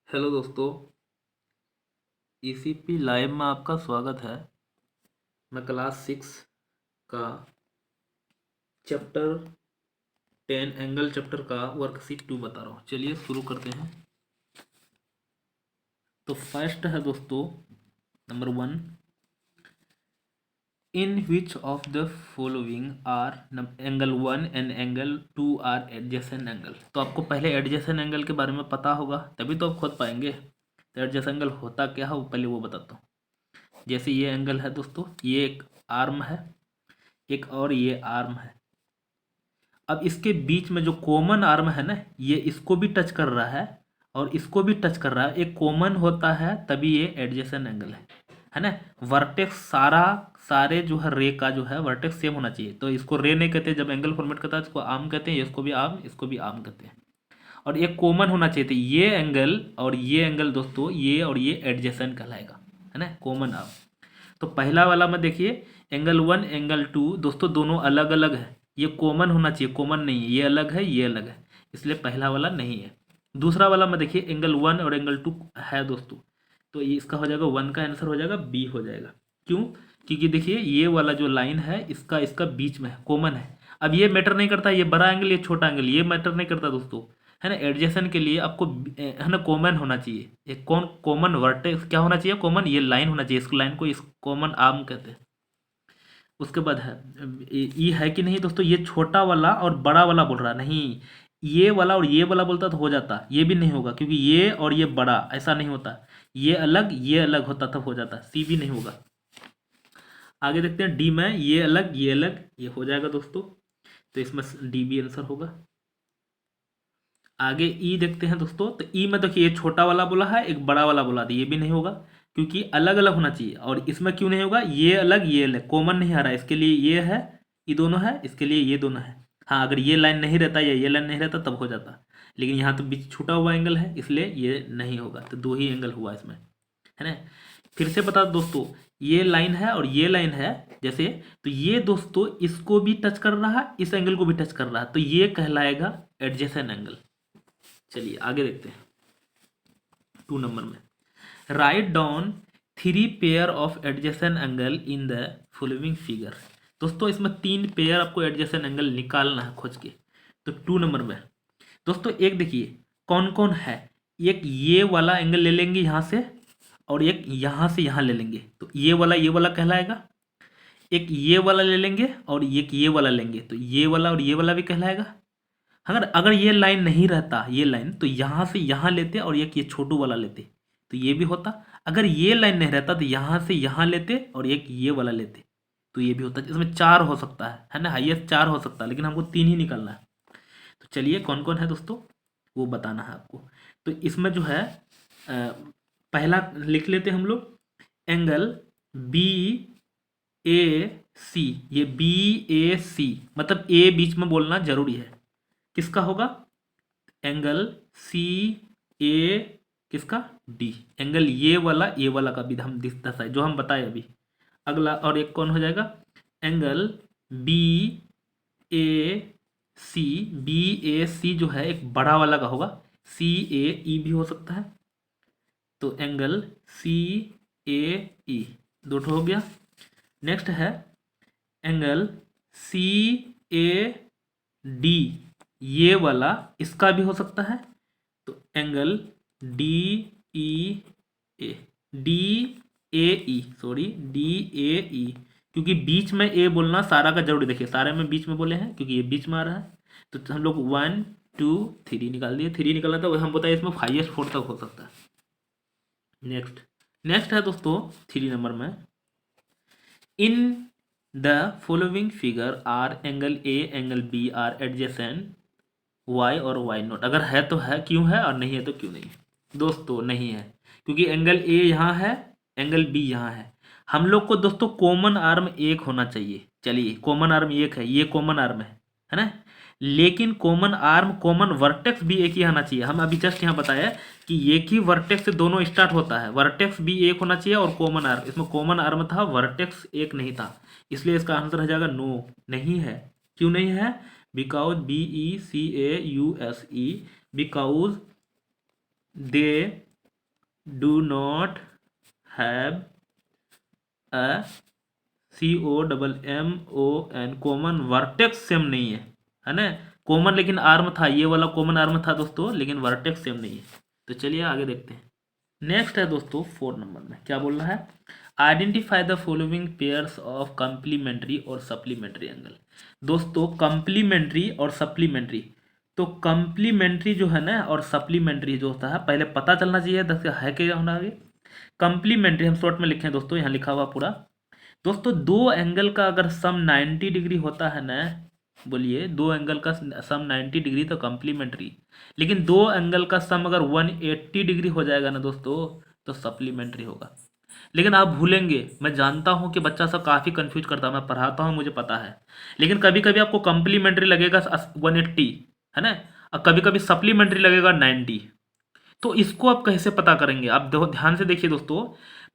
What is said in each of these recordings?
Hello दोस्तों, ECP live में आपका स्वागत है। मैं क्लास 6 का चैप्टर 10 एंगल चैप्टर का वर्कशीट 2 बता रहा हूँ। चलिए शुरू करते हैं। तो फर्स्ट है दोस्तों number 1, in which of the following are angle 1 and angle 2 are adjacent angle. तो आपको पहले एडजेसेंट एंगल के बारे में पता होगा, तभी तो आप खोद पाएंगे। तो एडजेसेंट एंगल होता क्या है वो पहले वो बताता हूँ। जैसे ये एंगल है दोस्तों, ये एक आर्म है, एक और ये आर्म है। अब इसके बीच में जो कॉमन आर्म है ना, ये इसको भी टच कर रहा है और इसको भी टच कर रहा है। एक कॉमन होता है तभी ये एडजेसेंट एंगल है ना। वर्टेक्स सारे जो है रे का जो है वर्टेक्स सेम होना चाहिए। तो इसको रे नहीं कहते, जब एंगल फॉर्मेट करता है इसको आर्म कहते हैं, इसको भी आर्म, इसको भी आर्म कहते हैं। और एक कॉमन होना चाहिए, तो ये एंगल और ये एंगल दोस्तों, ये और ये एडजेसेंट कहलाएगा, है ना, कॉमन आर्म। तो पहला वाला में देखिए एंगल 1 एंगल 2 दोस्तों दोनों अलग अलग है। ये कॉमन होना चाहिए, कॉमन नहीं है, ये अलग है ये अलग है, इसलिए पहला वाला नहीं है। दूसरा वाला में देखिए एंगल 1 और एंगल 2 है दोस्तों, तो ये इसका हो जाएगा 1 का आंसर हो जाएगा बी हो जाएगा। क्यों? क्योंकि देखिए ये वाला जो लाइन है इसका इसका बीच में है, कॉमन है। अब ये मैटर नहीं करता, ये बड़ा एंगल ये छोटा एंगल, ये मैटर नहीं करता दोस्तों, है ना। एडजेसेंट के लिए आपको है ना कॉमन होना चाहिए। एक कॉमन वर्टेक्स क्या होना चाहिए, कॉमन ये लाइन होना चाहिए। इस लाइन को इस कॉमन आर्म कहते हैं। उसके बाद है ये है कि नहीं दोस्तों, ये छोटा वाला और बड़ा वाला बोल रहा है, नहीं ये वाला और ये वाला बोलता तो हो जाता, ये भी नहीं होगा क्योंकि ये और ये बड़ा ऐसा नहीं होता। ये अलग होता तब हो जाता, सी भी नहीं होगा। आगे देखते हैं डी में, ये अलग ये हो जाएगा दोस्तों, तो इसमें डी भी आंसर होगा। आगे ई देखते हैं दोस्तों, तो ई में देखिए ये छोटा वाला बोला है, एक बड़ा वाला बोला था, ये भी नहीं होगा क्योंकि अलग अलग होना चाहिए। और इसमें क्यों नहीं होगा, ये अलग कॉमन नहीं आ रहा है, इसके लिए ये है, ये दोनों है, इसके लिए ये दोनों है। हाँ अगर ये लाइन नहीं रहता या ये लाइन नहीं रहता तब हो जाता, लेकिन यहाँ तो बीच छूटा हुआ एंगल है इसलिए ये नहीं होगा। तो दो ही एंगल हुआ इसमें, है ना। फिर से बता दोस्तों, ये लाइन है और ये लाइन है जैसे, तो ये दोस्तों इसको भी टच कर रहा है, इस एंगल को भी टच कर रहा है, तो ये कहलाएगा एडजेसेंट एंगल। चलिए आगे देखते हैं 2 नंबर में, write down 3 pair of adjacent angle in the following figure. दोस्तों इसमें 3 पेयर आपको एडजेसेंट एंगल निकालना है खोज के। तो 2 नंबर में दोस्तों एक देखिए कौन कौन है, एक ये वाला एंगल ले लेंगे यहाँ से और एक यहाँ से यहाँ ले लेंगे, तो ये वाला कहलाएगा। एक ये वाला ले लेंगे और एक ये वाला लेंगे, तो ये वाला और ये वाला भी कहलाएगा। अगर अगर ये लाइन नहीं रहता, ये लाइन, तो यहाँ से यहाँ लेते और एक ये छोटू वाला लेते, तो ये भी होता। अगर ये लाइन नहीं रहता तो यहाँ से यहाँ लेते और एक ये वाला लेते, तो ये भी होता। इसमें 4 हो सकता है ना, हाईएस्ट 4 हो सकता है, लेकिन हमको 3 ही निकालना है। तो चलिए कौन कौन है दोस्तों वो बताना है आपको। तो इसमें जो है पहला लिख लेते हम लोग, एंगल बी ए सी। ये बी ए सी मतलब ए बीच में बोलना जरूरी है। किसका होगा, एंगल सी ए किसका, डी। एंगल ये वाला का भी हम दस है जो हम बताए अभी। अगला और एक कौन हो जाएगा, एंगल बी ए सी। बी ए सी जो है एक बड़ा वाला का होगा, सी ए ई भी हो सकता है। तो एंगल सी ए ई दो ठो हो गया। नेक्स्ट है एंगल सी ए डी, ये वाला इसका भी हो सकता है। तो angle D E A, D A E sorry D A E, क्योंकि बीच में ए बोलना सारा का जरूरी। देखिए सारे में बीच में बोले हैं क्योंकि ये बीच में आ रहा है। तो हम लोग 1 2 3 निकाल दिए, 3 निकालना था, हम बताए इसमें हाईएस्ट 4 तक हो सकता है। नेक्स्ट है दोस्तों 3 नंबर में, in the following figure are angle A angle B are adjacent why और वाई नॉट। अगर है तो है क्यों है, और नहीं है तो क्यों नहीं। दोस्तों नहीं है क्योंकि एंगल ए यहाँ है, एंगल बी यहाँ है। हम लोग को दोस्तों कॉमन आर्म एक होना चाहिए। चलिए कॉमन आर्म एक है, ये कॉमन आर्म है ना, लेकिन कॉमन आर्म कॉमन वर्टेक्स भी एक ही आना चाहिए। हम अभी जस्ट यहाँ बताया कि एक ही वर्टेक्स से दोनों स्टार्ट होता है, वर्टेक्स भी एक होना चाहिए और कॉमन आर्म। इसमें कॉमन आर्म था, वर्टेक्स एक नहीं था, इसलिए इसका आंसर हो जाएगा नो, नहीं है। क्यों नहीं है, because BECAUSE, because they do not have a COMMON common vertex same नहीं है ना। कॉमन लेकिन आर्म था, ये वाला कॉमन आर्म था दोस्तों, लेकिन वर्टेक्स सेम नहीं है। तो चलिए आगे देखते हैं। नेक्स्ट है दोस्तों 4 नंबर में क्या बोल रहा है, identify the following pairs of complementary और सप्लीमेंट्री एंगल। दोस्तों कंप्लीमेंट्री और सप्लीमेंट्री, तो कंप्लीमेंट्री जो है ना और सप्लीमेंट्री जो होता है पहले पता चलना चाहिए है क्या होना आगे। कंप्लीमेंट्री हम शॉर्ट में लिखें दोस्तों, यहाँ लिखा हुआ पूरा। दोस्तों दो एंगल का अगर सम 90 डिग्री होता है ना, बोलिए दो एंगल का सम 90 डिग्री तो कंप्लीमेंट्री, लेकिन दो एंगल का सम अगर 180 डिग्री हो जाएगा ना दोस्तों तो सप्लीमेंट्री होगा। लेकिन आप भूलेंगे, मैं जानता हूं कि बच्चा सब काफ़ी कंफ्यूज करता है, मैं पढ़ाता हूं मुझे पता है, लेकिन कभी कभी आपको कंप्लीमेंट्री लगेगा 180 है ना, और कभी कभी सप्लीमेंट्री लगेगा 90। तो इसको आप कैसे पता करेंगे, आप ध्यान से देखिए दोस्तों,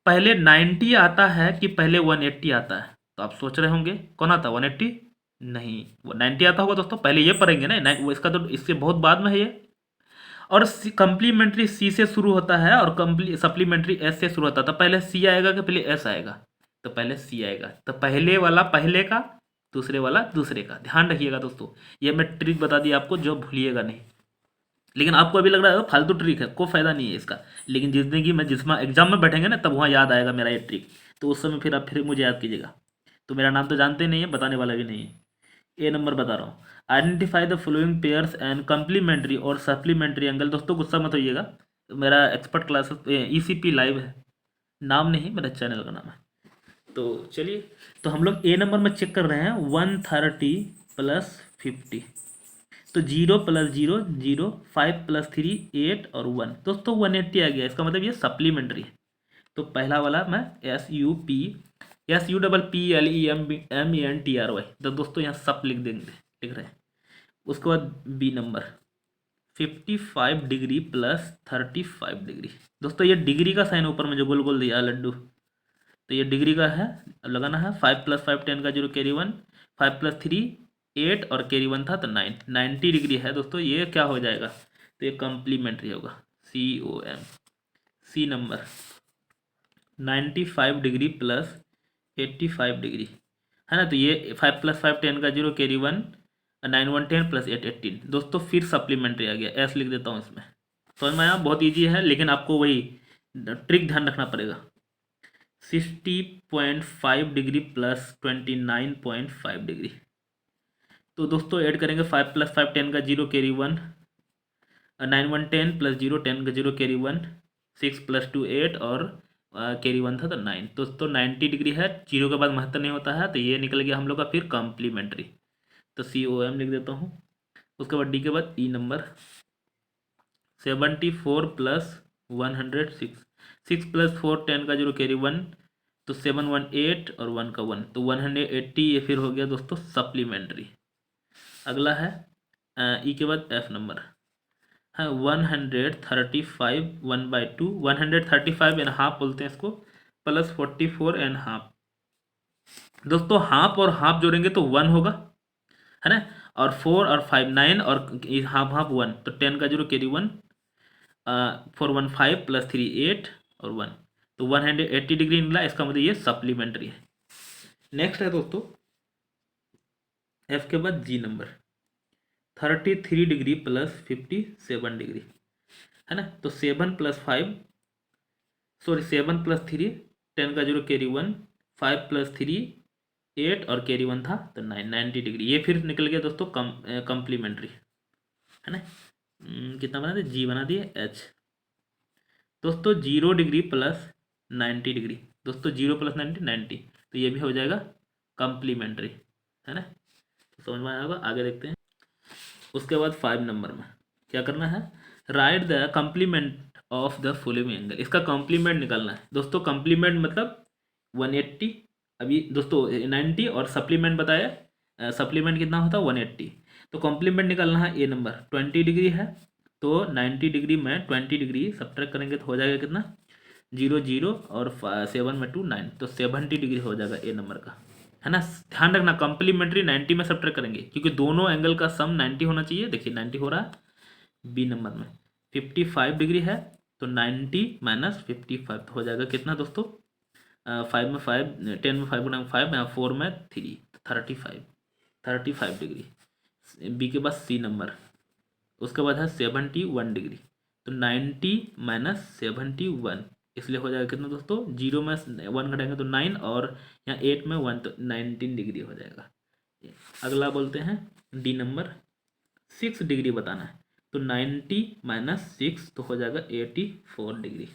पहले 90 आता है कि पहले 180 आता है। तो आप सोच रहे होंगे कौन आता है 180, नहीं वो 90 आता होगा दोस्तों, पहले ये पढ़ेंगे ना वो इसका तो इससे बहुत बाद में है ये। और कंप्लीमेंट्री सी से शुरू होता है और सप्लीमेंट्री एस से शुरू होता है, तो पहले सी आएगा कि पहले एस आएगा, तो पहले सी आएगा, तो पहले वाला पहले का, दूसरे वाला दूसरे का, ध्यान रखिएगा दोस्तों। ये मैं ट्रिक बता दी आपको जो भूलिएगा नहीं, लेकिन आपको अभी लग रहा है फालतू ट्रिक है, कोई फायदा नहीं है इसका, लेकिन जिंदगी में जिसमें एग्जाम में बैठेंगे ना तब वहाँ याद आएगा मेरा ये ट्रिक, तो उस समय फिर आप फिर मुझे याद कीजिएगा। तो मेरा नाम तो जानते नहीं है, बताने वाला भी नहीं है। ए नंबर बता रहा हूँ, identify the following pairs and complementary और सप्लीमेंट्री एंगल। दोस्तों गुस्सा मत होइएगा, तो मेरा एक्सपर्ट क्लास ECP लाइव है, नाम नहीं मेरा चैनल का नाम है। तो चलिए, तो हम लोग ए नंबर में चेक कर रहे हैं 130 प्लस 50, तो 0 प्लस 0 0, 5 प्लस 3 8 और 1, दोस्तों 180 आ गया, इसका मतलब ये सप्लीमेंट्री है। तो पहला वाला मैं SUPPLEMENTRY, तो दोस्तों यहाँ सप लिख देंगे, लिख रहे हैं। उसके बाद B number 55 degree plus 35 degree, दोस्तों ये डिग्री का साइन ऊपर में जो गोल गोल दिया है लड्डू, तो ये डिग्री का है, अब लगाना है 5 प्लस 5 10 का 0 कैरी 1, 5 प्लस 3 8 और कैरी 1 था तो 9, 90 डिग्री है दोस्तों, ये क्या हो जाएगा, तो ये कंप्लीमेंट्री होगा COM। C number 95 degree plus 85 degree है ना, तो ये 5 प्लस 5 10 का 0 कैरी 1, 9 1 10 प्लस 8 18, दोस्तों फिर सप्लीमेंट्री आ गया, एस लिख देता हूँ इसमें। समझ में आया, बहुत ईजी है, लेकिन आपको वही ट्रिक ध्यान रखना पड़ेगा। 60.5 डिग्री प्लस 29.5 डिग्री, तो दोस्तों ऐड करेंगे 5 प्लस 5 10 का 0 कैरी 1, 9 1 10 प्लस 0 10 का 0 कैरी 1, 6 प्लस 2 8 और कैरी 1 था तो 9, दोस्तों 90 डिग्री है, जीरो के बाद महत्तर नहीं होता है, तो ये निकल गया हम लोग का फिर कॉम्प्लीमेंट्री, तो COM लिख देता हूँ। उसके बाद डी के बाद ई नंबर 74 प्लस 106, 6 प्लस 4 10 का 0 कैरी 1, तो 7 1 8 और 1 का 1, तो 180, ये फिर हो गया दोस्तों सप्लीमेंट्री। अगला है ई के बाद एफ नंबर है 135 1/2, 135 एंड हाफ बोलते हैं इसको, प्लस 44 एंड हाफ, दोस्तों हाफ और हाफ जोड़ेंगे तो 1 होगा है ना, और 4 और 5 9 और हाफ हाफ 1, तो 10 का 0 कैरी 1, 4 1 5 प्लस 3 8 और 1, तो 180 डिग्री निकला, इसका मतलब ये सप्लीमेंट्री है। नेक्स्ट है दोस्तों एफ के बाद जी नंबर 33 डिग्री प्लस 57 डिग्री है ना, तो 7 प्लस 5 सॉरी 7 प्लस 3 10 का 0 कैरी 1, 5 प्लस 3 8 और कैरी 1 था तो 9 90 डिग्री, ये फिर निकल गया दोस्तों कंप्लीमेंट्री है ना। कितना बना दिए, जी बना दिए एच, दोस्तों 0 डिग्री प्लस 90 डिग्री, दोस्तों 0 प्लस 90 90, तो ये भी हो जाएगा कंप्लीमेंट्री है ना, तो समझ में आएगा। आगे देखते हैं। उसके बाद 5 नंबर में क्या करना है, right the complement of the following angle, इसका कंप्लीमेंट निकालना है दोस्तों। कंप्लीमेंट मतलब 180, अभी दोस्तों 90 और सप्लीमेंट बताया, सप्लीमेंट कितना होता है 180, तो कॉम्प्लीमेंट निकालना है। ए नंबर 20 डिग्री है, तो 90 डिग्री में 20 डिग्री सब्ट्रैक्ट करेंगे तो हो जाएगा कितना 0 0 और 7 में 2 9, तो 70 डिग्री हो जाएगा ए नंबर का है ना। ध्यान रखना कंप्लीमेंट्री 90 में सब्ट्रैक्ट करेंगे क्योंकि दोनों एंगल का सम 90 होना चाहिए, देखिए 90 हो रहा है। बी नंबर में 55 डिग्री है, तो 90 माइनस 55 तो हो जाएगा कितना दोस्तों, 5 में 5, 10 में 5 गुना 5, यहाँ 4 में 3, 35 डिग्री। बी के बाद सी नंबर, उसके बाद है 71 डिग्री। तो 90 माइनस 71, इसलिए हो जाएगा कितना दोस्तों, 0 में 1 घटाएंगे तो 9, और यहाँ 8 में 1 तो 19 डिग्री हो जाएगा। अगला बोलते हैं डी नंबर, 6 डिग्री बताना है। तो 90 माइनस 6 तो हो जाएगा 84 डिग्री।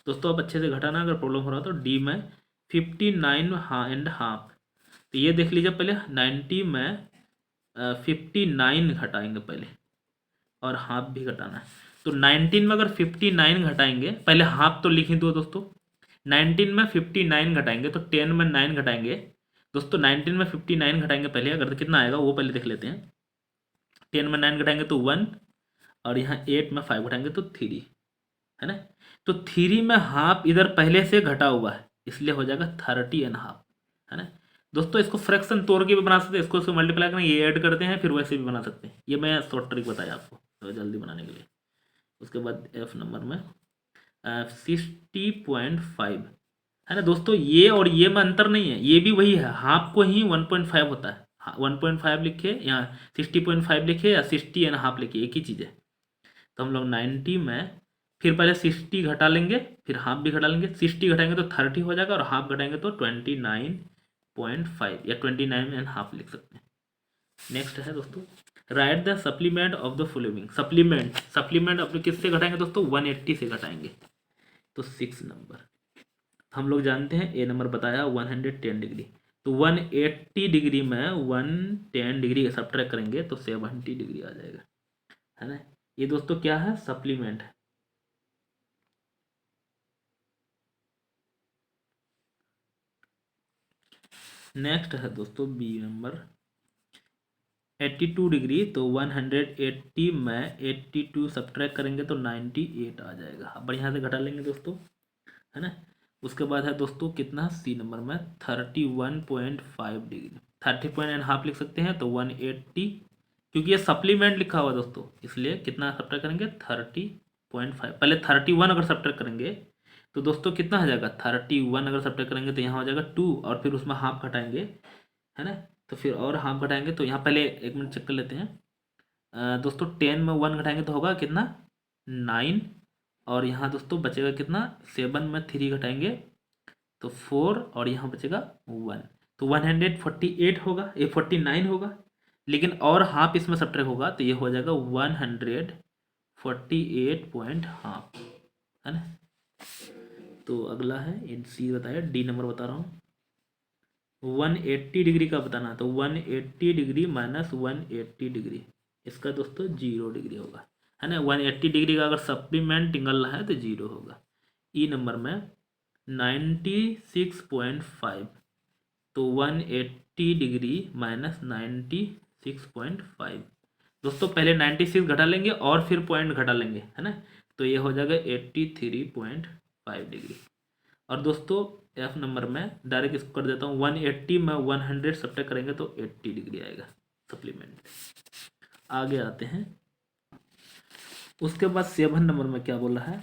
दोस्तों आप अच्छे से घटाना, अगर प्रॉब्लम हो रहा तो डी में 59 एंड हाफ। तो ये देख लीजिए, पहले 90 में 59 घटाएंगे पहले, और हाफ भी घटाना है। तो 19 में अगर 59 घटाएंगे, पहले हाफ तो लिख ही दो दोस्तों। 19 में 59 घटाएंगे तो 10 में 9 घटाएंगे दोस्तों। 19 में 59 घटाएंगे पहले, अगर तो कितना आएगा वो पहले देख लेते हैं। 10 में 9 घटाएंगे तो 1, और यहाँ 8 में 5 घटाएंगे तो 3, है ना। तो 3 में हाफ इधर पहले से घटा हुआ है, इसलिए हो जाएगा 30 एंड हाफ, है ना। दोस्तों इसको फ्रैक्शन तोड़ के भी बना सकते हैं, इसको मल्टीप्लाई करके ये ऐड करते हैं, फिर वैसे भी बना सकते हैं। ये मैं शॉर्ट ट्रिक बताया आपको तो जल्दी बनाने के लिए। उसके बाद एफ नंबर में 60.5, है ना दोस्तों। ये और ये में अंतर नहीं है, ये भी वही है, हाफ को ही 1.5 होता है। 1.5 लिखे, यहाँ 60.5 लिखे या 60 एंड हाफ लिखे, एक ही चीज़ है। तो हम लोग 90 में फिर पहले 60 घटा लेंगे, फिर हाफ भी घटा लेंगे। 60 घटाएंगे तो 30 हो जाएगा, और हाफ घटाएंगे तो 29.5 या 29 एंड हाफ लिख सकते हैं। नेक्स्ट है दोस्तों, right the supplement of the following. Supplement अपने किससे घटाएंगे दोस्तों, 180 से घटाएंगे। तो 6 नंबर हम लोग जानते हैं, ए नंबर बताया 110 डिग्री। तो 180 डिग्री में 110 डिग्री सब्ट्रैक्ट करेंगे तो 70 डिग्री आ जाएगा, है ना। ये दोस्तों क्या है, सप्लीमेंट है। नेक्स्ट है दोस्तों बी नंबर, 82 डिग्री। तो 180 में 82 सब्ट्रैक्ट करेंगे तो 98 आ जाएगा। अब बढ़िया से घटा लेंगे दोस्तों, है ना। उसके बाद है दोस्तों कितना, सी नंबर में 31.5 डिग्री। 30 पॉइंट एंड हाफ लिख सकते हैं। तो 180, क्योंकि ये सप्लीमेंट लिखा हुआ दोस्तों, इसलिए कितना सब्ट्रैक्ट करेंगे, 30.5। पहले 31 अगर सब्ट्रैक्ट करेंगे तो दोस्तों कितना हो जाएगा, 31 अगर सब्ट्रैक्ट करेंगे तो यहाँ हो जाएगा 2, और फिर उसमें हाफ घटाएंगे, है ना। तो फिर और हाफ घटाएंगे, तो यहाँ पहले 1 मिनट चेक कर लेते हैं दोस्तों। 10 में 1 घटाएंगे तो होगा कितना, 9, और यहाँ दोस्तों बचेगा कितना, 7 में 3 घटाएंगे तो 4, और यहाँ बचेगा 1। तो 148 होगा, ये 49 होगा, लेकिन और हाफ इसमें सब्ट्रैक्ट होगा तो ये हो जाएगा 148 पॉइंट हाफ, है ना। तो अगला है सी बताया, डी नंबर बता रहा हूँ। 180 डिग्री का बताना, तो 180 डिग्री माइनस 180 डिग्री, इसका दोस्तों 0 डिग्री होगा, है ना। 180 डिग्री का अगर सप्लीमेंट निकलना है तो 0 होगा। ई नंबर में 96.5, तो 180 डिग्री माइनस 96.5 दोस्तों, पहले 96 घटा लेंगे और फिर पॉइंट घटा लेंगे, है ना। तो ये हो जाएगा 83.5 डिग्री। और दोस्तों एफ नंबर में डायरेक्ट इसको कर देता हूँ, 180 में 100 सब्ट्रैक्ट करेंगे तो 80 डिग्री आएगा सप्लीमेंट। आगे आते हैं, उसके बाद 7 नंबर में क्या बोला है,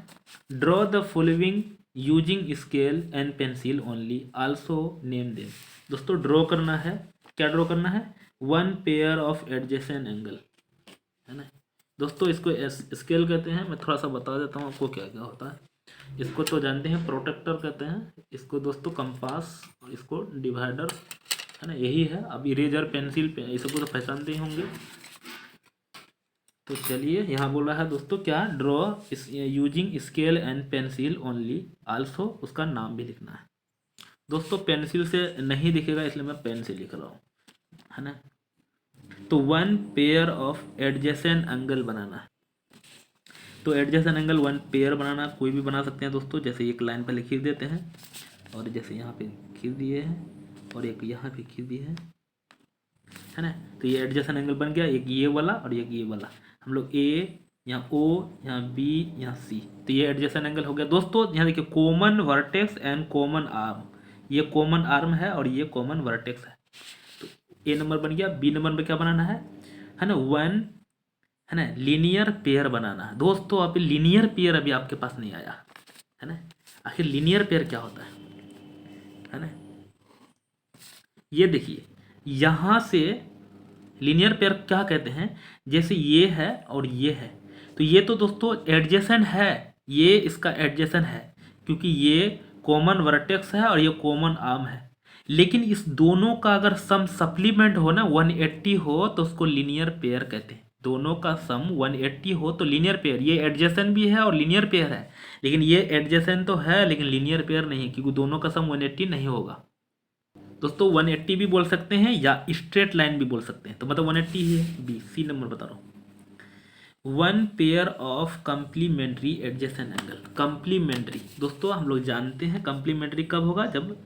draw the following using scale and pencil only, also name them. दोस्तों ड्रॉ करना है, क्या ड्रॉ करना है, 1 पेयर ऑफ एडजेसेंट एंगल, है ना। दोस्तों इसको स्केल कहते हैं, मैं थोड़ा सा बता देता हूँ आपको क्या क्या होता है। इसको तो जानते हैं प्रोटेक्टर कहते हैं, इसको दोस्तों कंपास, और इसको डिवाइडर, है ना, यही है। अब इरेजर, पेंसिल, ये सबको तो पहचानते ही होंगे। तो चलिए यहाँ बोला है दोस्तों क्या, draw using scale and pencil only, also उसका नाम भी लिखना है। दोस्तों पेंसिल से नहीं दिखेगा, इसलिए मैं पेन से लिख रहा हूँ, है ना। तो 1 पेयर ऑफ एडजेसेंट एंगल बनाना है। तो एडजेसेंट एंगल 1 पेयर बनाना, कोई भी बना सकते हैं दोस्तों। जैसे एक लाइन पहले खींच देते हैं, और जैसे यहाँ पे खींच दिए हैं, और एक यहाँ पे खींच दिए हैं, है ना। तो ये एडजेसेंट एंगल बन गया, एक ये वाला और एक ये वाला। हम लोग ए, यहाँ ओ, यहाँ बी, यहाँ सी, तो ये एडजेसेंट एंगल हो गया दोस्तों। यहाँ देखिए common vertex and common arm, ये कॉमन आर्म है और ये कॉमन वर्टेक्स है। तो ए नंबर बन गया। बी नंबर में क्या बनाना है ना, 1 है ना, लीनियर पेयर बनाना है दोस्तों। अभी लीनियर पेयर अभी आपके पास नहीं आया है ना। आखिर लीनियर पेयर क्या होता है ना। ये देखिए यहाँ से लीनियर पेयर क्या कहते हैं, जैसे ये है और ये है, तो ये तो दोस्तों एडजेसेंट है, ये इसका एडजेसेंट है क्योंकि ये कॉमन वर्टेक्स है और ये कॉमन आर्म है। लेकिन इस दोनों का अगर सम सप्लीमेंट हो ना 180 हो तो उसको लीनियर पेयर कहते हैं। दोनों का सम 180 हो तो लीनियर पेयर, ये एडजेसेंट भी है और लीनियर पेयर है, लेकिन ये एडजेसेंट तो है लेकिन लीनियर पेयर नहीं है क्योंकि दोनों का सम 180 नहीं होगा। दोस्तों 180 भी बोल सकते हैं या स्ट्रेट लाइन भी बोल सकते हैं, तो मतलब 180 ही है। बी सी नंबर बता रहा हूँ। One pair of complementary adjacent angle. Complementary दोस्तों हम लोग जानते हैं कंप्लीमेंट्री कब होगा, जब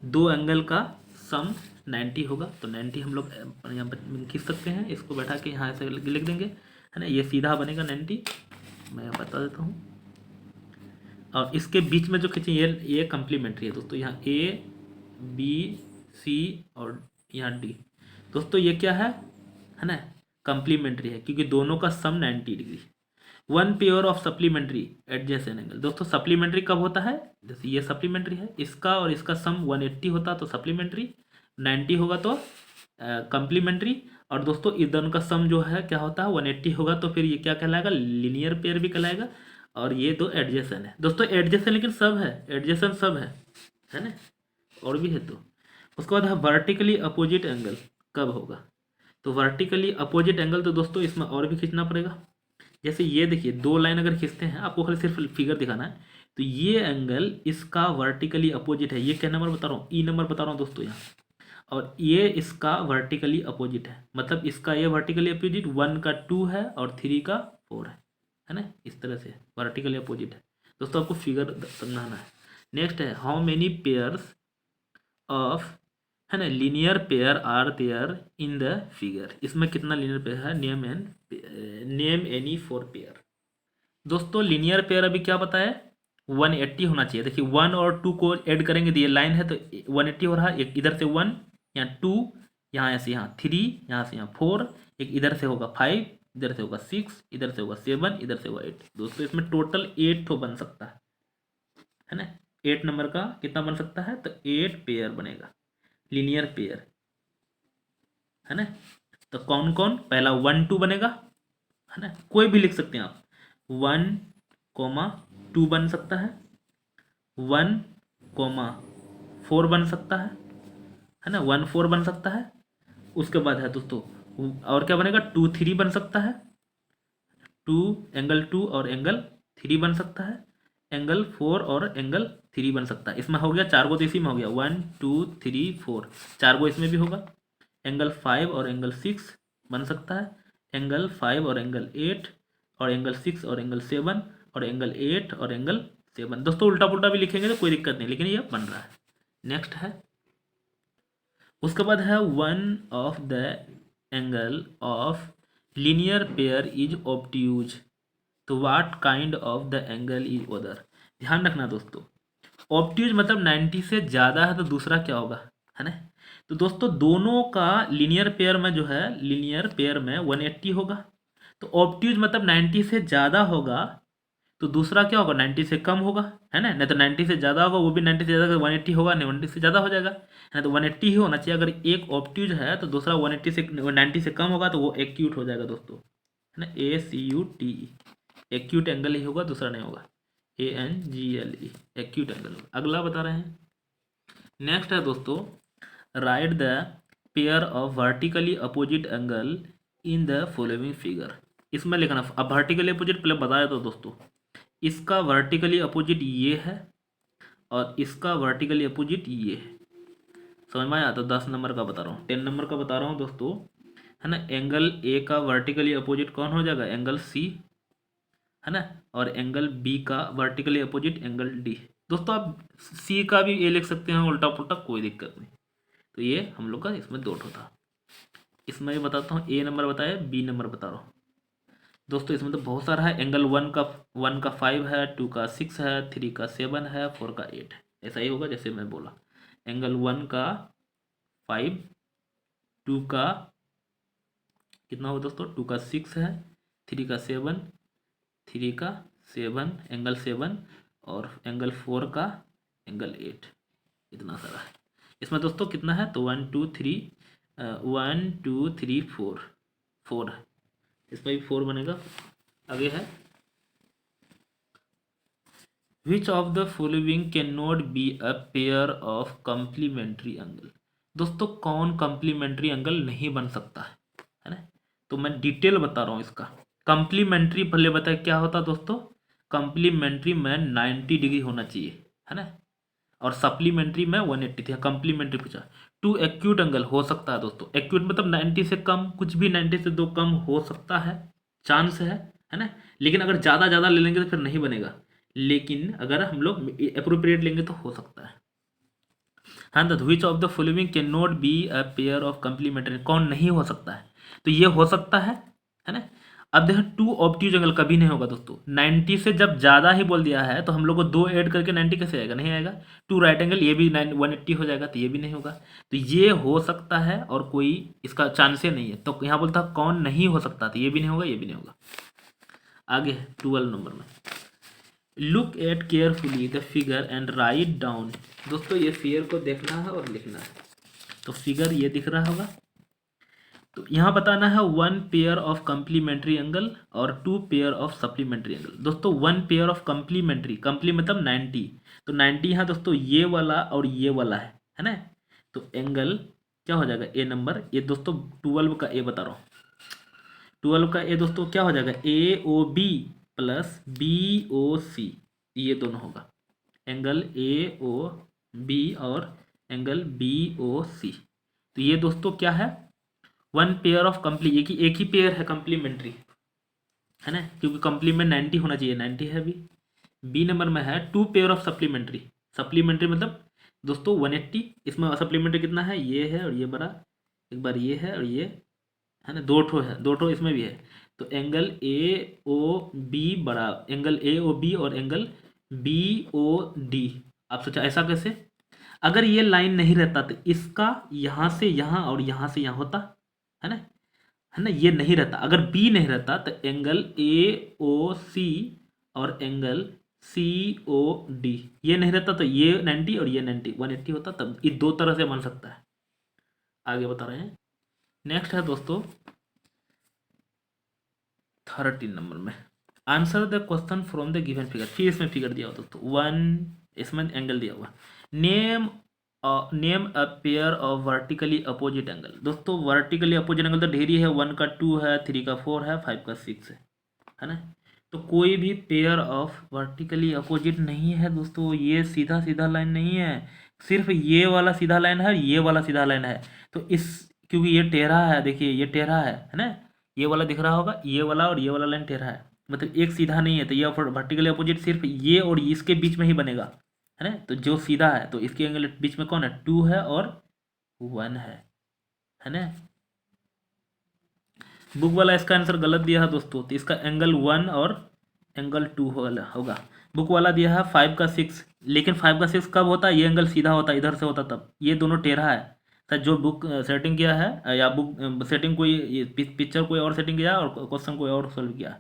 दो एंगल का सम 90 होगा। तो 90 हम लोग यहाँ पर खींच सकते हैं, इसको बैठा के यहाँ से लिख देंगे है ना, ये सीधा बनेगा 90। मैं बता देता हूँ। और इसके बीच में जो खींचे ये कंप्लीमेंट्री है दोस्तों, यहाँ ए बी सी और यहाँ डी। दोस्तों ये क्या है ना, कंप्लीमेंट्री है क्योंकि दोनों का सम 90 degree. One pair of supplementary adjacent angle. दोस्तों सप्लीमेंट्री कब होता है, जैसे ये सप्लीमेंट्री है, इसका और इसका सम 180 होता तो सप्लीमेंट्री, 90 होगा तो कंप्लीमेंट्री। और दोस्तों इधर का सम जो है क्या होता है 180 होगा, तो फिर ये क्या कहलाएगा, लीनियर पेयर भी कहलाएगा। और ये दो एडजेसेंट है दोस्तों, एडजेसेंट लेकिन सब है, एडजेसेंट सब है ना, और भी है। तो उसके बाद है वर्टिकली अपोजिट एंगल कब होगा। तो वर्टिकली अपोजिट एंगल तो दोस्तों इसमें और भी खींचना पड़ेगा। जैसे ये देखिए दो लाइन अगर खींचते हैं, आपको खाली सिर्फ फिगर दिखाना है, तो ये एंगल इसका वर्टिकली अपोजिट है। ये क्या नंबर बता रहा हूँ, ई नंबर बता रहा हूँ दोस्तों यहाँ। और ये इसका वर्टिकली अपोजिट है, मतलब इसका ये वर्टिकली अपोजिट 1 का 2 है और 3 का 4 है ना, इस तरह से वर्टिकली अपोजिट है। दोस्तों आपको फिगर समझाना है। नेक्स्ट है हाउ मेनी पेयर्स ऑफ है ना linear pair are there in the figure. इसमें कितना लीनियर पेयर है, नेम एनी 4 पेयर। दोस्तों लीनियर पेयर अभी क्या बताया, 180 होना चाहिए। देखिए 1 और 2 को ऐड करेंगे तो ये लाइन है तो 180 हो रहा है। एक इधर से 1, यहाँ 2, यहाँ से यहाँ 3, यहाँ से यहाँ 4, एक इधर से होगा 5, इधर से होगा 6, इधर से होगा 7, इधर से होगा 8। दोस्तों इसमें टोटल 8 तो बन सकता है ना। 8 नंबर का कितना बन सकता है, तो 8 पेयर बनेगा लीनियर पेयर है ना। तो कौन कौन, पहला 1 2 बनेगा है ना, कोई भी लिख सकते हैं आप, 1 2 बन सकता है, 1 4 बन सकता है ना, 1 4 बन सकता है। उसके बाद है दोस्तों और क्या बनेगा, 2 3 बन सकता है, 2 एंगल 2 और एंगल 3 बन सकता है, एंगल 4 और एंगल 3 बन सकता है। इसमें हो गया 4 गो, तो इसी में हो गया 1 2 3 4, 4 गो इसमें भी होगा। एंगल 5 और एंगल 6 बन सकता है, एंगल 5 और एंगल 8 और एंगल 6 और एंगल 7 और एंगल 8 और एंगल 7। दोस्तों उल्टा पुल्टा भी लिखेंगे तो कोई दिक्कत नहीं, लेकिन ये बन रहा है। नेक्स्ट है उसके बाद है one of the angle of linear pair is obtuse. तो what kind of the angle is other. ध्यान रखना दोस्तों, ऑब्ट्यूज मतलब 90 से ज़्यादा है तो दूसरा क्या होगा है ना। तो दोस्तों दोनों का लीनियर पेयर में जो है, लीनियर पेयर में 180 होगा। तो ऑब्ट्यूज मतलब 90 से ज़्यादा होगा, तो दूसरा क्या होगा 90 से कम होगा है ना। नहीं तो 90 से ज़्यादा होगा, वो भी 90 से ज़्यादा 180 होगा, नहीं 180 से ज़्यादा हो जाएगा है ना। तो 180 ही होना चाहिए। अगर एक ऑब्ट्यूज है तो दूसरा 180 से 90 से कम होगा तो वो एक्यूट हो जाएगा दोस्तों है ना, ACUTE एक्यूट एंगल ही होगा, दूसरा नहीं होगा। ANGLE acute angle. अगला बता रहे हैं। नेक्स्ट है दोस्तों right the pair of vertically opposite angle in the following figure. इसमें लिखना, अब वर्टिकली अपोजिट पहले बताया तो दोस्तों, इसका वर्टिकली अपोजिट ये है और इसका वर्टिकली अपोजिट ये है। समझ में आया। तो 10 नंबर का बता रहा हूँ, 10 नंबर का बता रहा हूँ दोस्तों है ना। एंगल ए का वर्टिकली अपोजिट कौन हो जाएगा, एंगल सी है ना। और एंगल बी का वर्टिकली अपोजिट एंगल डी। दोस्तों आप सी का भी ए लिख सकते हैं उल्टा पुल्टा, कोई दिक्कत नहीं। तो ये हम लोग का इसमें दो था। इसमें भी बताता हूँ, ए नंबर बताया, बी नंबर बता रहा हूँ दोस्तों। इसमें तो बहुत सारा है। एंगल 1 का 5 है, 2 का 6 है, 3 का 7 है, 4 का 8 है। ऐसा ही होगा जैसे मैं बोला। एंगल 1 का 5, 2 का कितना होगा दोस्तों, 2 का 6 है, 3 का 7, 3 का 7 एंगल 7 और एंगल 4 का एंगल 8, इतना सारा है। इसमें दोस्तों कितना है, तो 1 2 3 1 2 3 4 4 है, इसमें भी 4 बनेगा। आगे है which of the following can not be a pair of complementary angle. दोस्तों कौन कम्प्लीमेंट्री एंगल नहीं बन सकता है ना। तो मैं डिटेल बता रहा हूँ इसका। कम्प्लीमेंट्री पहले बताए क्या होता है दोस्तों, कम्प्लीमेंट्री में 90 डिग्री होना चाहिए है ना, और सप्लीमेंट्री में 180 थी। कम्प्लीमेंट्री पूछा। टू एक्यूट एंगल हो सकता है दोस्तों, एक्यूट मतलब 90 से कम, कुछ भी 90 से दो कम हो सकता है, चांस है ना। लेकिन अगर ज़्यादा ज़्यादा ले लेंगे तो फिर नहीं बनेगा, लेकिन अगर हम लोग अप्रोप्रिएट लेंगे तो हो सकता है। हाँ तो which of the following can not be a pair of complementary, कौन नहीं हो सकता है, तो ये हो सकता है ना। अब देखो टू ऑब्ट्यूज एंगल कभी नहीं होगा दोस्तों, 90 से जब ज़्यादा ही बोल दिया है तो हम लोग को 2 ऐड करके 90 कैसे आएगा, नहीं आएगा। टू राइट एंगल ये भी 180 हो जाएगा, तो ये भी नहीं होगा। तो ये हो सकता है और कोई इसका चांस नहीं है, तो यहाँ बोलता कौन नहीं हो सकता, तो ये भी नहीं होगा, ये भी नहीं होगा। आगे है 12 नंबर में, look at carefully the figure and write down. दोस्तों ये फिगर को देखना है और लिखना है। तो फिगर ये दिख रहा होगा, तो यहाँ बताना है 1 पेयर ऑफ कम्प्लीमेंट्री एंगल और 2 पेयर ऑफ सप्लीमेंट्री एंगल। दोस्तों 1 पेयर ऑफ कम्प्लीमेंट्री, कम्प्ली मतलब 90, तो 90 यहाँ दोस्तों ये वाला और ये वाला है ना। तो एंगल क्या हो जाएगा, ए नंबर, ये दोस्तों 12 का ए बता रहा हूँ, 12 का ए दोस्तों क्या हो जाएगा, A O B plus B O C, ये दोनों होगा एंगल ए ओ बी और एंगल बी ओ सी। तो ये दोस्तों क्या है, 1 पेयर ऑफ एक ही पेयर है कम्प्लीमेंट्री है ना, क्योंकि कम्प्लीमेंट 90 होना चाहिए, 90 है अभी। बी नंबर में है 2 पेयर ऑफ सप्लीमेंट्री, सप्लीमेंट्री मतलब दोस्तों 180, इसमें सप्लीमेंट्री कितना है, ये है और ये बड़ा, एक बार ये है और ये है ना, 2 ठो है, 2 ठो इसमें भी है। तो एंगल ए ओ बी बड़ा, एंगल ए ओ बी और एंगल बी ओ डी। आप सोचा ऐसा कैसे, अगर ये लाइन नहीं रहता तो इसका यहाँ से यहाँ और यहाँ से यहाँ होता है ना, ये नहीं रहता। अगर बी नहीं रहता तो एंगल ए ओ सी और एंगल सी ओ डी ये नहीं रहता, तो ये 90 और ये 90 180 होता, तब ये दो तरह से बन सकता है। आगे बता रहे हैं, नेक्स्ट है दोस्तों 13 नंबर में, answer the question from the given figure. फिर इसमें फिगर दिया हुआ दोस्तों, 1 इसमें एंगल दिया हुआ, name name a pair of vertically opposite angle. दोस्तों वर्टिकली अपोजिट एंगल तो ढेरी है, 1 का 2 है, 3 का 4 है, 5 का 6 है ना। तो कोई भी पेयर ऑफ वर्टिकली अपोजिट नहीं है दोस्तों, ये सीधा सीधा लाइन नहीं है, सिर्फ ये वाला सीधा लाइन है, ये वाला सीधा लाइन है। तो इस क्योंकि ये टेढ़ा है, देखिए ये टेढ़ा है ना, ये वाला दिख रहा होगा, ये वाला और ये वाला लाइन टेढ़ा है, मतलब एक सीधा नहीं है। तो ये वर्टिकली अपोजिट सिर्फ ये और इसके बीच में ही बनेगा है ना। तो जो सीधा है तो इसके एंगल बीच में कौन है, 2 है और 1 है ना। बुक वाला इसका आंसर गलत दिया है दोस्तों, तो इसका एंगल 1 और एंगल 2 होगा। बुक वाला दिया है 5 का 6, लेकिन 5 का 6 कब होता है, ये एंगल सीधा होता है, इधर से होता तब, ये दोनों टेढ़ा है। सर जो बुक सेटिंग किया है या बुक सेटिंग कोई पिक्चर कोई और सेटिंग किया और क्वेश्चन कोई और सोल्व किया।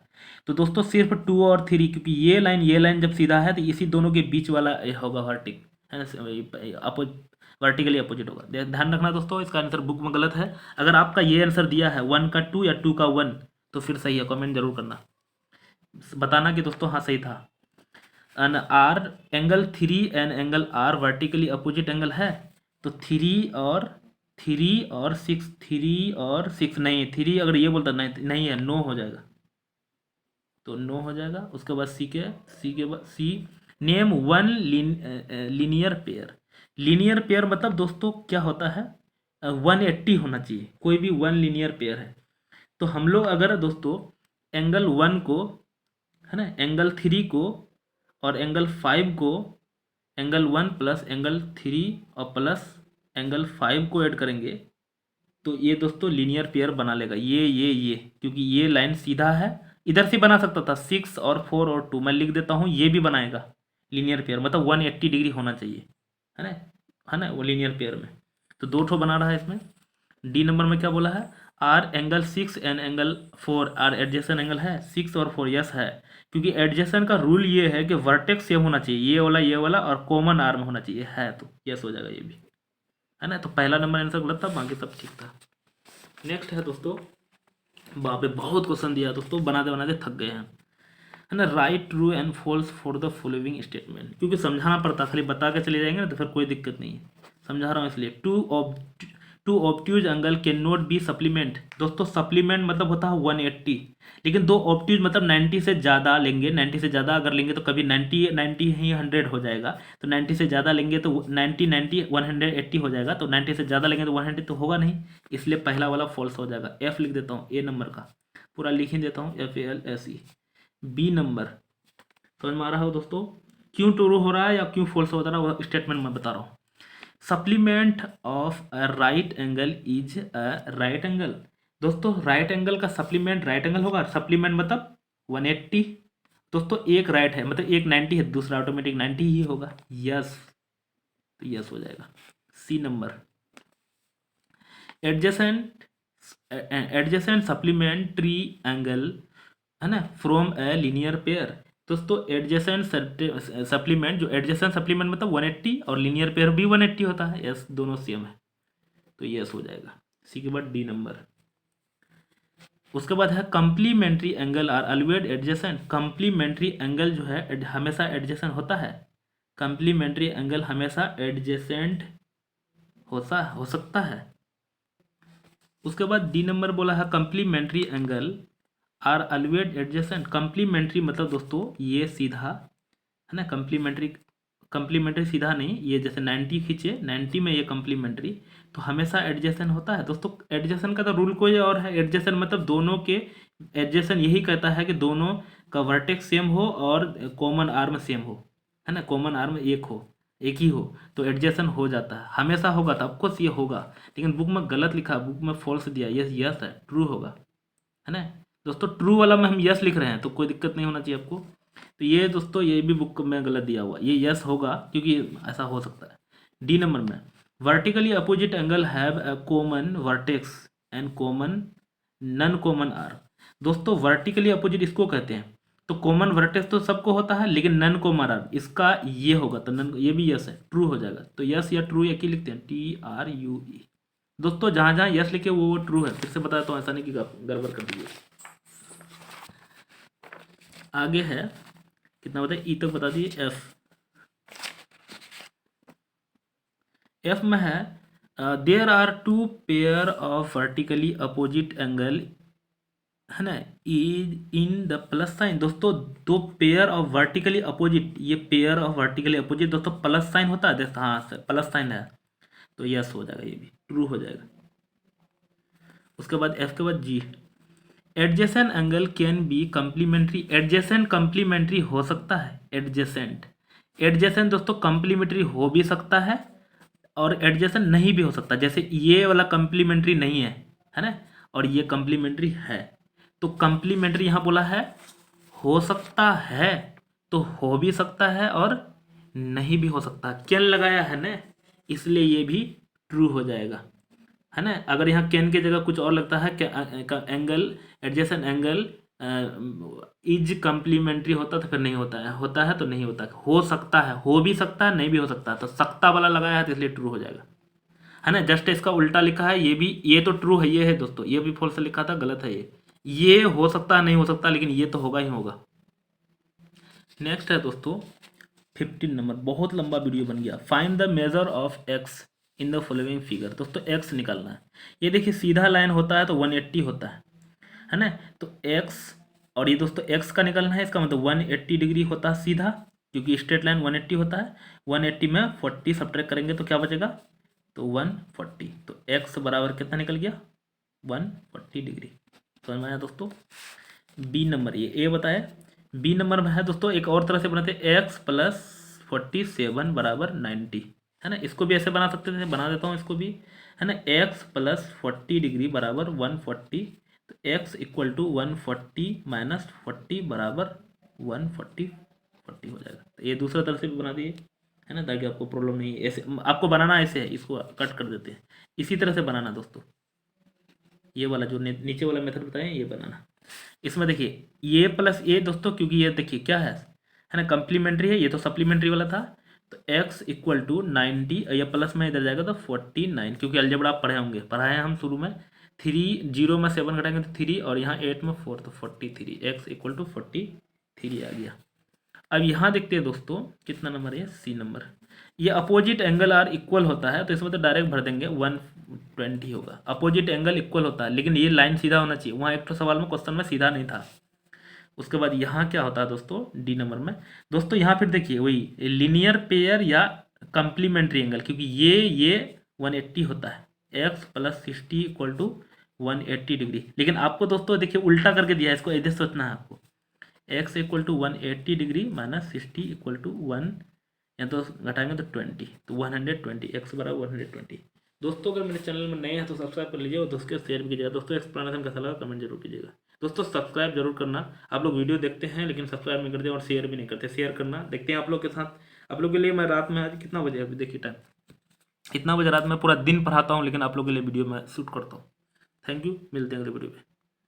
तो दोस्तों सिर्फ 2 और 3, क्योंकि ये लाइन जब सीधा है तो इसी दोनों के बीच वाला होगा वर्टिक है ना, वर्टिकली अपोजिट होगा। ध्यान रखना दोस्तों, इसका आंसर बुक में गलत है। अगर आपका ये आंसर दिया है 1 का 2 या 2 का 1 तो फिर सही है, कमेंट जरूर करना, बताना कि दोस्तों हाँ सही था। N are angle 3 and angle are vertically opposite angle है, तो 3 और 6, 3 और 6 नहीं, 3 अगर ये बोलता नहीं है, नो हो जाएगा, तो नो हो जाएगा। उसके बाद सी के बाद C, name 1 linear pair. Linear pair मतलब दोस्तों क्या होता है, 180 होना चाहिए, कोई भी 1 लीनियर पेयर है। तो हम लोग अगर दोस्तों एंगल 1 को है ना, एंगल 3 को और एंगल 5 को, एंगल 1 प्लस एंगल 3 और प्लस एंगल 5 को ऐड करेंगे तो ये दोस्तों लीनियर पेयर बना लेगा। ये क्योंकि ये लाइन सीधा है, इधर से बना सकता था 6 और 4 और 2, मैं लिख देता हूँ, ये भी बनाएगा लीनियर पेयर, मतलब 180 डिग्री होना चाहिए है ना वो लीनियर पेयर में। तो 2 ठो बना रहा है इसमें। डी नंबर में क्या बोला है, are angle 6 and angle 4 are adjacent angle है 6 और 4, यस है। क्योंकि एडजेसेंट का रूल ये है कि वर्टेक्स सेम होना चाहिए, ये वाला और कॉमन आर्म होना चाहिए, है तो यस हो जाएगा ये भी, है ना। तो पहला नंबर आंसर गलत था, बाकी सब ठीक था। नेक्स्ट है दोस्तों, वहाँ पे बहुत क्वेश्चन दिया दोस्तों, बनाते बनाते थक गए हैं, है ना। Write true and false for the following statement, क्योंकि समझाना पड़ता, खाली बता के चले जाएंगे ना तो फिर कोई दिक्कत नहीं है, समझा रहा हूँ इसलिए। Two obtuse angle can not be supplement, दोस्तों सप्लीमेंट मतलब होता है 180, लेकिन दो ऑब्ट्यूज मतलब 90 से ज़्यादा लेंगे, 90 से ज़्यादा अगर लेंगे तो कभी 90 ही 100 हो जाएगा, तो 90 से ज़्यादा लेंगे तो 90 180 हो जाएगा, तो 90 से ज़्यादा लेंगे तो 100 तो होगा नहीं, इसलिए पहला वाला फॉल्स हो जाएगा। एफ लिख देता हूँ, ए नंबर का पूरा लिख ही देता हूँ, FALSE। बी नंबर समझ में आ रहा हो दोस्तों, क्यों ट्रू हो रहा है या क्यों फॉल्स हो रहा है, वो स्टेटमेंट मैं बता रहा हूँ। Supplement of a right angle is a right angle, दोस्तों राइट एंगल का सप्लीमेंट राइट एंगल होगा, सप्लीमेंट मतलब 180, दोस्तों एक राइट है मतलब एक 90 है, दूसरा ऑटोमेटिक 90 ही होगा, यस, तो यस हो जाएगा। C number, adjacent adjacent supplementary angle, है ना, फ्रॉम ए लीनियर पेयर, दोस्तों एडजेसेंट सप्लीमेंट, जो एडजेसेंट सप्लीमेंट मतलब 180 और लीनियर पेयर भी 180 होता है, यस दोनों सेम है, तो यस हो जाएगा। सी के बाद डी नंबर, उसके बाद है complementary angle are always adjacent, complementary angle जो है हमेशा एडजेसेंट होता है, कंप्लीमेंट्री एंगल हमेशा एडजेसेंट हो सकता है। उसके बाद डी नंबर बोला है complementary angle are always adjacent, complementary मतलब दोस्तों ये सीधा, है ना, कंप्लीमेंट्री सीधा नहीं, ये जैसे 90 खींचे 90 में ये कंप्लीमेंट्री, तो हमेशा एडजेसेंट होता है दोस्तों। एडजेसेंट का तो रूल कोई और है, एडजेसेंट मतलब दोनों के, एडजेसेंट यही कहता है कि दोनों का वर्टेक्स सेम हो और कॉमन आर्म सेम हो, है ना, कॉमन आर्म एक ही हो, तो एडजेसेंट हो जाता है, हमेशा होगा, तो ऑफकोर्स ये होगा, लेकिन बुक में गलत लिखा, बुक में फॉल्स दिया, यस यस है, ट्रू होगा, है ना दोस्तों, ट्रू वाला में हम यस लिख रहे हैं तो कोई दिक्कत नहीं होना चाहिए आपको। तो ये दोस्तों ये भी बुक में गलत दिया हुआ, ये यस होगा क्योंकि ऐसा हो सकता है। डी नंबर में, vertically opposite angle have a common vertex and common non common are, दोस्तों वर्टिकली अपोजिट इसको कहते हैं, तो कॉमन वर्टेक्स तो सबको होता है लेकिन नन कॉमन आर इसका ये होगा, तो नन ये भी यस है, ट्रू हो जाएगा, तो यस या ट्रू एक ही लिखते हैं, TRUE, दोस्तों जहाँ जहाँ यस लिखे वो ट्रू है, फिर से बताया तो ऐसा नहीं कि गड़बड़ कर दीजिए। आगे है कितना बताइए, ई तक बता दिए। एफ में है there are two pair of vertically opposite angle, है ना, is in the plus sign, दोस्तों दो पेयर ऑफ वर्टिकली अपोजिट, ये पेयर ऑफ वर्टिकली अपोजिट दोस्तों प्लस साइन होता है, जैसे हाँ सर प्लस साइन है, तो यस हो जाएगा, ये भी ट्रू हो जाएगा। उसके बाद एफ के बाद G, adjacent angle can be complementary, adjacent complementary हो सकता है, एडजेसेंट एडजेसेंट दोस्तों कंप्लीमेंट्री हो भी सकता है और एडजेसेंट नहीं भी हो सकता, जैसे ये वाला कंप्लीमेंट्री नहीं है ना, और ये कंप्लीमेंट्री है, तो कंप्लीमेंट्री यहाँ बोला है हो सकता है, तो हो भी सकता है और नहीं भी हो सकता, कैन लगाया है ना, इसलिए ये भी ट्रू हो जाएगा, है ना। अगर यहाँ कैन की जगह कुछ और लगता है, angle adjacent angle is complementary होता तो फिर नहीं होता है तो नहीं होता, हो सकता है, हो भी सकता है, नहीं भी हो सकता, तो सकता वाला लगाया है तो इसलिए ट्रू हो जाएगा, है ना। जस्ट इसका उल्टा लिखा है, ये भी, ये तो ट्रू है, ये है दोस्तों, ये भी फॉल्स लिखा था, गलत है ये हो सकता है, नहीं हो सकता, लेकिन ये तो होगा ही होगा। नेक्स्ट है दोस्तों 15 नंबर, बहुत लंबा वीडियो बन गया, find the measure of x in the following figure, दोस्तों एक्स निकालना है, ये देखिए सीधा लाइन होता है तो 180 होता है ना, तो एक्स, और ये दोस्तों एक्स का निकालना है, इसका मतलब 180 डिग्री होता है सीधा, क्योंकि स्ट्रेट लाइन 180 होता है, 180 में 40 सब्ट्रैक्ट करेंगे तो क्या बचेगा, तो 140, तो एक्स बराबर कितना निकल गया 140 डिग्री, समझ में आया दोस्तों। बी नंबर, ये ए बताया, बी नंबर में है दोस्तों एक और तरह से बनाते हैं, एक्स प्लस 47 बराबर 90, है ना, इसको भी ऐसे बना सकते थे, बना देता हूँ इसको भी, है ना, एक्स प्लस 40 डिग्री बराबर 140, तो एक्स इक्वल टू 140 माइनस 40 बराबर 140 हो जाएगा, तो ये दूसरा तरह से भी बना दिए, है ना, ताकि आपको प्रॉब्लम नहीं, ऐसे आपको बनाना ऐसे है, इसको कट कर देते हैं, इसी तरह से बनाना दोस्तों। ये वाला जो नीचे वाला मेथड बताएं ये बनाना। इसमें देखिए ये प्लस ए दोस्तों, क्योंकि ये देखिए क्या है ना, कम्प्लीमेंट्री है, ये तो सप्लीमेंट्री वाला था। तो x इक्वल टू 90, ये प्लस में इधर जाएगा तो 49, क्योंकि अलजेब्रा आप पढ़े होंगे, पढ़ाए हैं हम शुरू में। 3 0 में 7 घटाएंगे तो 3, और यहाँ 8 में 4 तो 43, x इक्वल टू 43 आ गया। अब यहाँ देखते हैं दोस्तों कितना नंबर है, सी नंबर। ये अपोजिट एंगल आर इक्वल होता है, तो इसमें तो डायरेक्ट भर देंगे 120 होगा। अपोजिट एंगल इक्वल होता है, लेकिन ये लाइन सीधा होना चाहिए, वहाँ एक तो सवाल में क्वेश्चन में सीधा नहीं था। उसके बाद यहाँ क्या होता है दोस्तों, डी नंबर में दोस्तों यहाँ फिर देखिए वही लीनियर पेयर या कंप्लीमेंट्री एंगल, क्योंकि ये 180 होता है, x plus 60 equal to 180 degree. लेकिन आपको दोस्तों देखिए उल्टा करके दिया है, इसको इधर सोचना है आपको। x equal to 180 degree minus 60 equal to 1, या तो घटाएंगे तो 20, तो 120, x बराबर 120। दोस्तों अगर मेरे चैनल में नए हैं तो सब्सक्राइब कर लीजिए और दोस्तों शेयर भी कीजिएगा। दोस्तों एक्सप्लेनेशन कैसा लगा कमेंट जरूर कीजिएगा। दोस्तों सब्सक्राइब जरूर करना, आप लोग वीडियो देखते हैं लेकिन सब्सक्राइब नहीं करते और शेयर भी नहीं करते। शेयर करना, देखते हैं आप लोग के साथ। आप लोग के लिए मैं रात में, आज कितना बजे अभी देखिए टाइम, इतना बजे रात में पूरा दिन पढ़ाता हूँ, लेकिन आप लोग के लिए वीडियो मैं शूट करता हूँ। थैंक यू, मिलते हैं अगले वीडियो में।